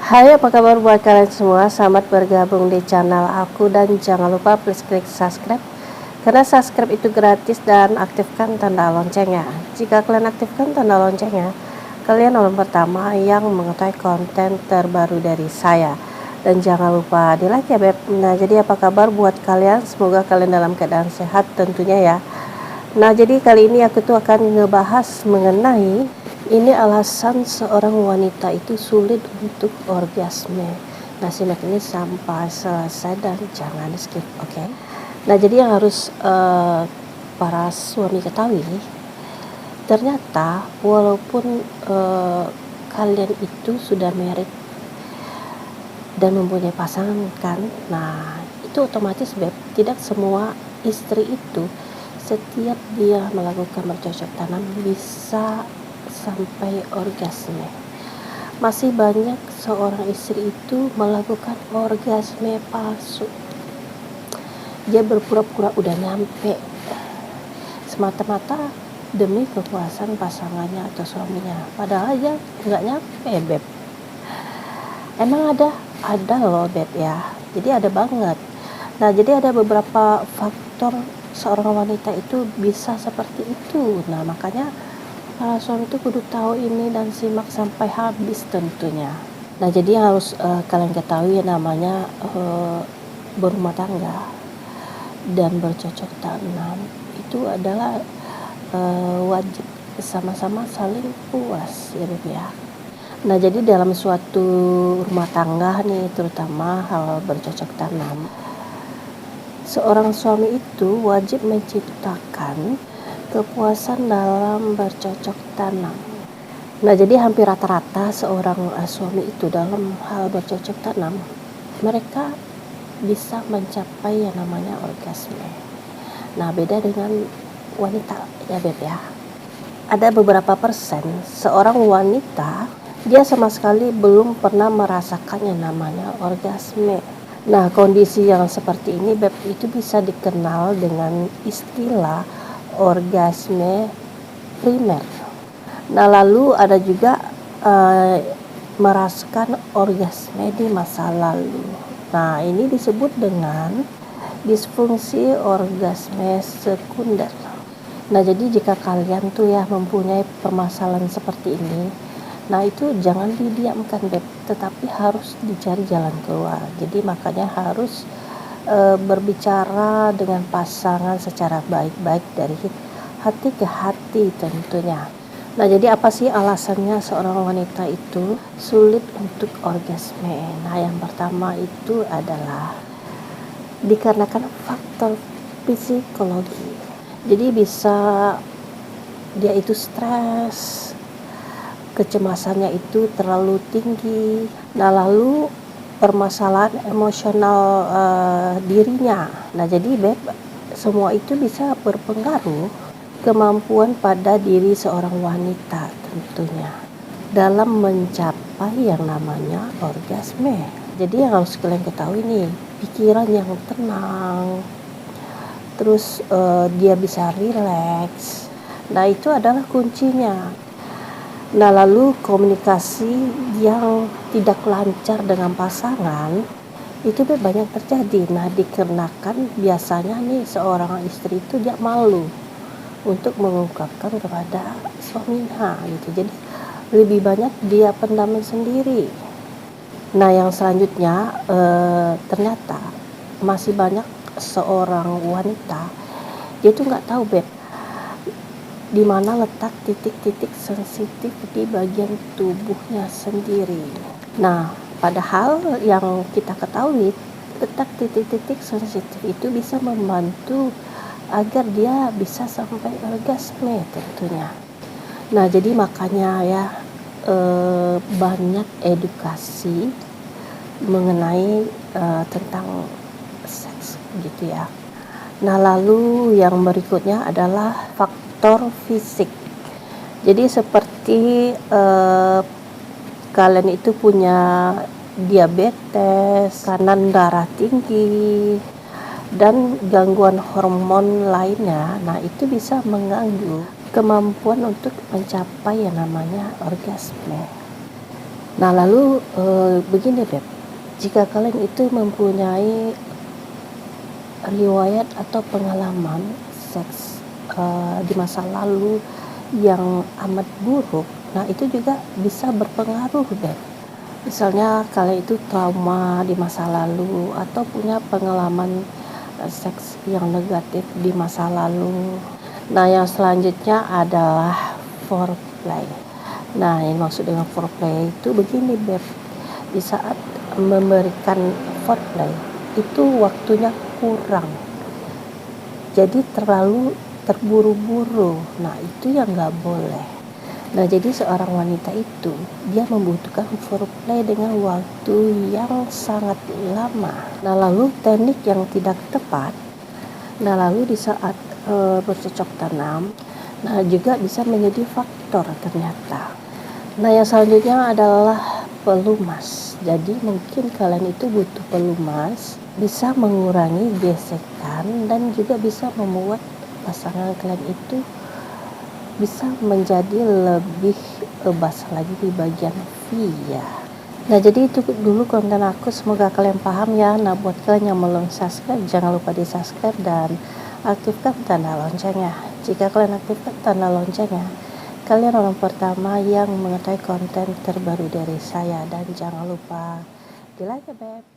Hai, apa kabar buat kalian semua? Selamat bergabung di channel aku dan jangan lupa please klik subscribe karena subscribe itu gratis dan aktifkan tanda loncengnya. Jika kalian aktifkan tanda loncengnya, kalian orang pertama yang mengetahui konten terbaru dari saya. Dan jangan lupa di like ya beb. Nah, jadi apa kabar buat kalian? Semoga kalian dalam keadaan sehat tentunya ya. Nah, jadi kali ini aku tuh akan ngebahas mengenai ini alasan seorang wanita itu sulit untuk orgasme. Nah, simak ini sampai selesai dan jangan skip, oke? Nah, jadi yang harus para suami ketahui, ternyata walaupun kalian itu sudah married dan mempunyai pasangan kan, nah itu otomatis beb, tidak semua istri itu setiap dia melakukan bercocok tanam bisa sampai orgasme. Masih banyak seorang istri itu melakukan orgasme palsu. Dia berpura-pura udah nyampe semata-mata demi kepuasan pasangannya atau suaminya, padahal aja nggak nyampe beb. Emang ada loh beb ya, jadi ada banget. Nah, jadi ada beberapa faktor seorang wanita itu bisa seperti itu. Nah, makanya para suami itu kudu tahu ini dan simak sampai habis tentunya. Nah, jadi yang harus kalian ketahui namanya berumah tangga dan bercocok tanam itu adalah wajib sama-sama saling puas ya beb ya. Nah, jadi dalam suatu rumah tangga nih, terutama hal bercocok tanam, seorang suami itu wajib menciptakan kepuasan dalam bercocok tanam. Nah, jadi hampir rata-rata seorang suami itu dalam hal bercocok tanam, mereka bisa mencapai yang namanya orgasme. Nah, beda dengan wanita ya beb ya. Ada beberapa persen seorang wanita dia sama sekali belum pernah merasakan yang namanya orgasme. Nah, kondisi yang seperti ini beb itu bisa dikenal dengan istilah orgasme primer. Nah, lalu ada juga merasakan orgasme di masa lalu. Nah, ini disebut dengan disfungsi orgasme sekunder. Nah, jadi jika kalian tuh ya mempunyai permasalahan seperti ini, nah itu jangan didiamkan beb, tetapi harus dicari jalan keluar. Jadi makanya harus berbicara dengan pasangan secara baik-baik dari hati ke hati tentunya. Nah, jadi apa sih alasannya seorang wanita itu sulit untuk orgasme? Nah, yang pertama itu adalah dikarenakan faktor psikologi. Jadi bisa dia itu stres, kecemasannya itu terlalu tinggi. Nah, lalu permasalahan emosional dirinya. Nah, jadi beb, semua itu bisa berpengaruh kemampuan pada diri seorang wanita tentunya dalam mencapai yang namanya orgasme. Jadi yang harus kalian ketahui nih, pikiran yang tenang, terus dia bisa rileks. Nah, itu adalah kuncinya. Nah, lalu komunikasi yang tidak lancar dengan pasangan itu banyak terjadi. Nah, dikarenakan biasanya nih seorang istri itu dia malu untuk mengungkapkan kepada suaminya gitu. Jadi lebih banyak dia pendam sendiri. Nah, yang selanjutnya ternyata masih banyak seorang wanita dia tuh nggak tahu beb di mana letak titik-titik sensitif di bagian tubuhnya sendiri. Nah, padahal yang kita ketahui letak titik-titik sensitif itu bisa membantu agar dia bisa sampai orgasme tentunya. Nah, jadi makanya ya banyak edukasi mengenai tentang seks gitu ya. Nah, lalu yang berikutnya adalah faktor fisik. Jadi seperti kalian itu punya diabetes, tekanan darah tinggi, dan gangguan hormon lainnya. Nah, itu bisa mengganggu kemampuan untuk mencapai yang namanya orgasme. Nah, lalu begini Beb, jika kalian itu mempunyai riwayat atau pengalaman seks di masa lalu yang amat buruk, nah itu juga bisa berpengaruh Beb. Misalnya kalian itu trauma di masa lalu atau punya pengalaman seks yang negatif di masa lalu. Nah, yang selanjutnya adalah foreplay. Nah, yang maksud dengan foreplay itu begini Beb, di saat memberikan foreplay itu waktunya kurang, jadi terlalu terburu-buru. Nah, itu yang nggak boleh. Nah, jadi seorang wanita itu dia membutuhkan foreplay dengan waktu yang sangat lama. Nah, lalu teknik yang tidak tepat, nah lalu di saat bercocok tanam, nah juga bisa menjadi faktor ternyata. Nah, yang selanjutnya adalah pelumas. Jadi mungkin kalian itu butuh pelumas, bisa mengurangi gesekan dan juga bisa membuat pasangan kalian itu bisa menjadi lebih basah lagi di bagian V ya. Nah, jadi itu dulu konten aku, semoga kalian paham ya. Nah, buat kalian yang belum subscribe, jangan lupa di subscribe dan aktifkan tanda loncengnya. Jika kalian aktifkan tanda loncengnya, kalian orang pertama yang mengetahui konten terbaru dari saya. Dan jangan lupa di like ya Beb.